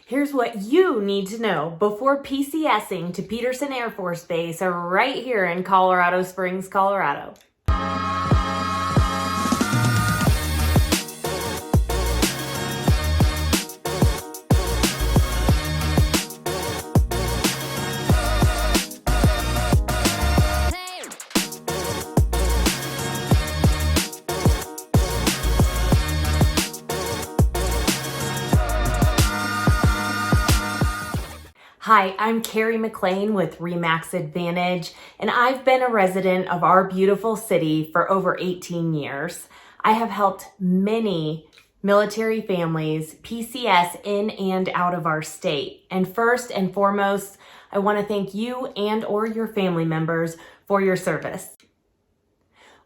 Here's what you need to know before PCSing to Peterson Air Force Base right here in Colorado Springs, Colorado. Hi, I'm Karie McLain with RE/MAX Advantage, and I've been a resident of our beautiful city for over 18 years. I have helped many military families PCS in and out of our state. And first and foremost, I want to thank you and or your family members for your service.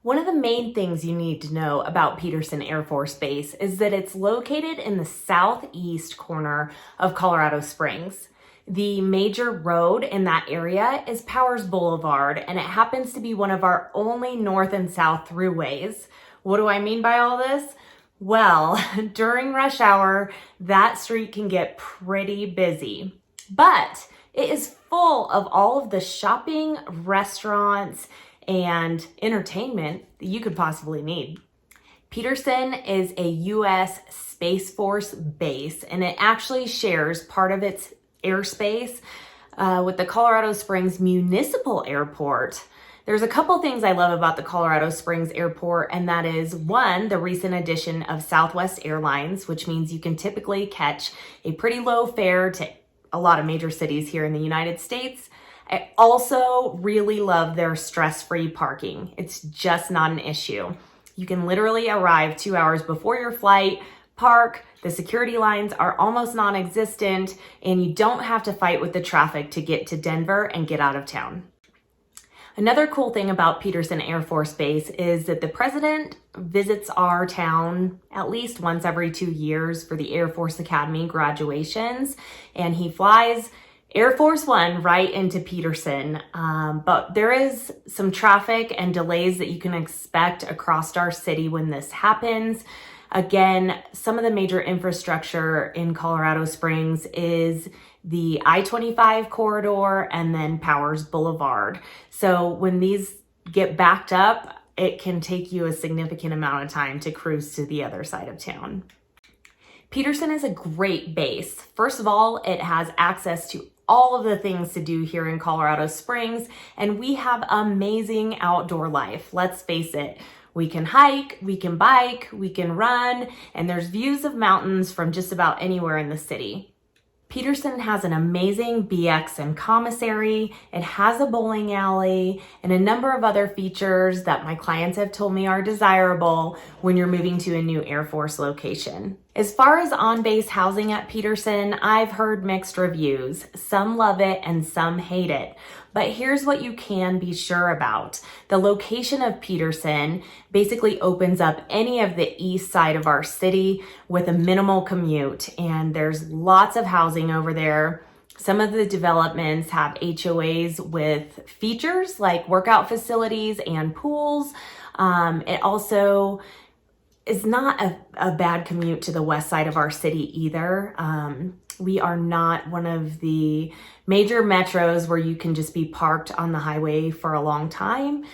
One of the main things you need to know about Peterson Air Force Base is that it's located in the southeast corner of Colorado Springs. The major road in that area is Powers Boulevard, and it happens to be one of our only north and south throughways. What do I mean by all this? Well, during rush hour, that street can get pretty busy, but it is full of all of the shopping, restaurants, and entertainment that you could possibly need. Peterson is a U.S. Space Force base, and it actually shares part of its airspace with the Colorado Springs Municipal Airport. There's a couple things I love about the Colorado Springs Airport, and that is one, the recent addition of Southwest Airlines, which means you can typically catch a pretty low fare to a lot of major cities here in the United States. I also really love their stress-free parking. It's just not an issue. You can literally arrive 2 hours before your flight, park, the security lines are almost non-existent, and you don't have to fight with the traffic to get to Denver and get out of town. Another cool thing about Peterson Air Force Base is that the president visits our town at least once every 2 years for the Air Force Academy graduations, and he flies Air Force One right into Peterson, but there is some traffic and delays that you can expect across our city when this happens. Again, some of the major infrastructure in Colorado Springs is the I-25 corridor and then Powers Boulevard. So when these get backed up, it can take you a significant amount of time to cruise to the other side of town. Peterson is a great base. First of all, it has access to all of the things to do here in Colorado Springs, and we have amazing outdoor life. Let's face it. We can hike, we can bike, we can run, and there's views of mountains from just about anywhere in the city. Peterson has an amazing BX and commissary. It has a bowling alley and a number of other features that my clients have told me are desirable when you're moving to a new Air Force location. As far as on-base housing at Peterson, I've heard mixed reviews. Some love it and some hate it. But here's what you can be sure about. The location of Peterson basically opens up any of the east side of our city with a minimal commute, and there's lots of housing over there. Some of the developments have HOAs with features like workout facilities and pools. It also is not a bad commute to the west side of our city either. We are not one of the major metros where you can just be parked on the highway for a long time.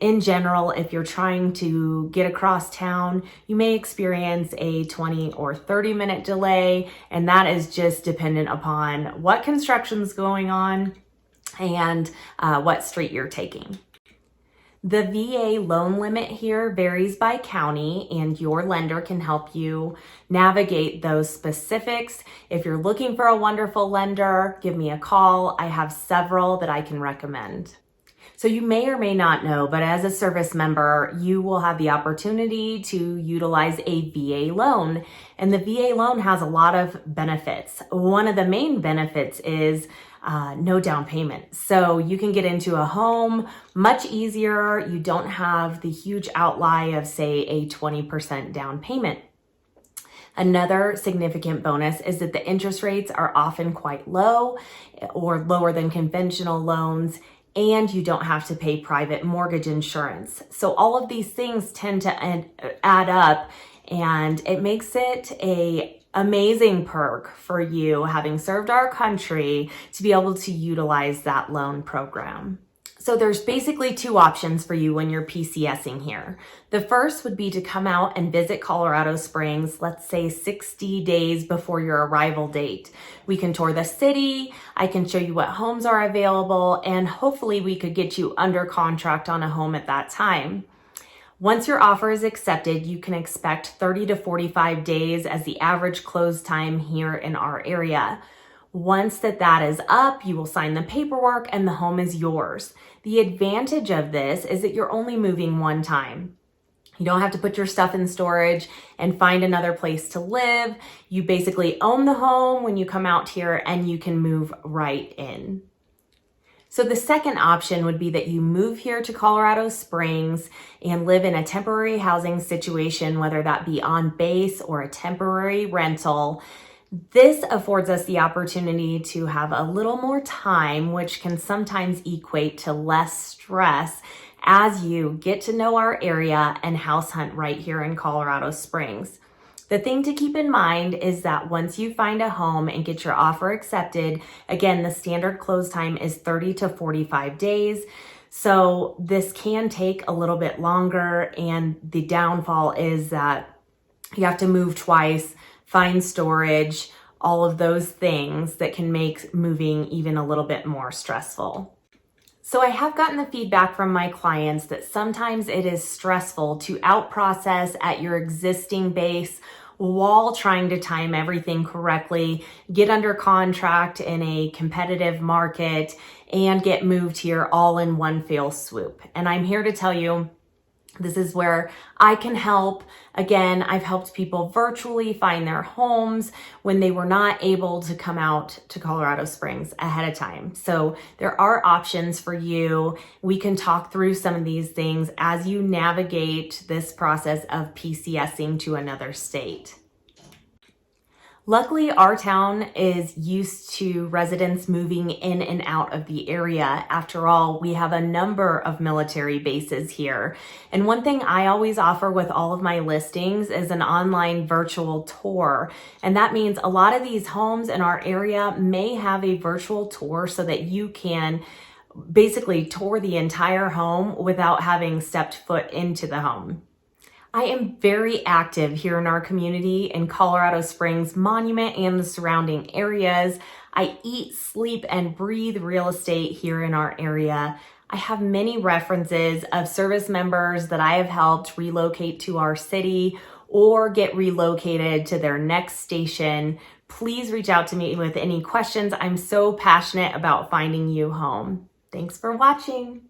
In general, if you're trying to get across town, you may experience a 20 or 30 minute delay, and that is just dependent upon what construction's going on and what street you're taking. The VA loan limit here varies by county, and your lender can help you navigate those specifics. If you're looking for a wonderful lender, give me a call. I have several that I can recommend. So you may or may not know, but as a service member, you will have the opportunity to utilize a VA loan. And the VA loan has a lot of benefits. One of the main benefits is no down payment. So you can get into a home much easier. You don't have the huge outlay of, say, a 20% down payment. Another significant bonus is that the interest rates are often quite low or lower than conventional loans, and you don't have to pay private mortgage insurance. So all of these things tend to add up, and it makes it a amazing perk for you, having served our country, to be able to utilize that loan program. So there's basically two options for you when you're PCSing here. The first would be to come out and visit Colorado Springs, let's say 60 days before your arrival date. We can tour the city, I can show you what homes are available, and hopefully we could get you under contract on a home at that time. Once your offer is accepted, you can expect 30 to 45 days as the average close time here in our area. Once that is up, you will sign the paperwork and the home is yours. The advantage of this is that you're only moving one time. You don't have to put your stuff in storage and find another place to live. You basically own the home when you come out here and you can move right in. So the second option would be that you move here to Colorado Springs and live in a temporary housing situation, whether that be on base or a temporary rental. This affords us the opportunity to have a little more time, which can sometimes equate to less stress as you get to know our area and house hunt right here in Colorado Springs. The thing to keep in mind is that once you find a home and get your offer accepted, again, the standard close time is 30 to 45 days. So this can take a little bit longer, and the downfall is that you have to move twice, find storage, all of those things that can make moving even a little bit more stressful. So I have gotten the feedback from my clients that sometimes it is stressful to out-process at your existing base while trying to time everything correctly, get under contract in a competitive market, and get moved here all in one fell swoop. And I'm here to tell you, this is where I can help. Again, I've helped people virtually find their homes when they were not able to come out to Colorado Springs ahead of time. So there are options for you. We can talk through some of these things as you navigate this process of PCSing to another state. Luckily, our town is used to residents moving in and out of the area. After all, we have a number of military bases here. And one thing I always offer with all of my listings is an online virtual tour. And that means a lot of these homes in our area may have a virtual tour so that you can basically tour the entire home without having stepped foot into the home. I am very active here in our community in Colorado Springs Monument and the surrounding areas. I eat, sleep, and breathe real estate here in our area. I have many references of service members that I have helped relocate to our city or get relocated to their next station. Please reach out to me with any questions. I'm so passionate about finding you home. Thanks for watching.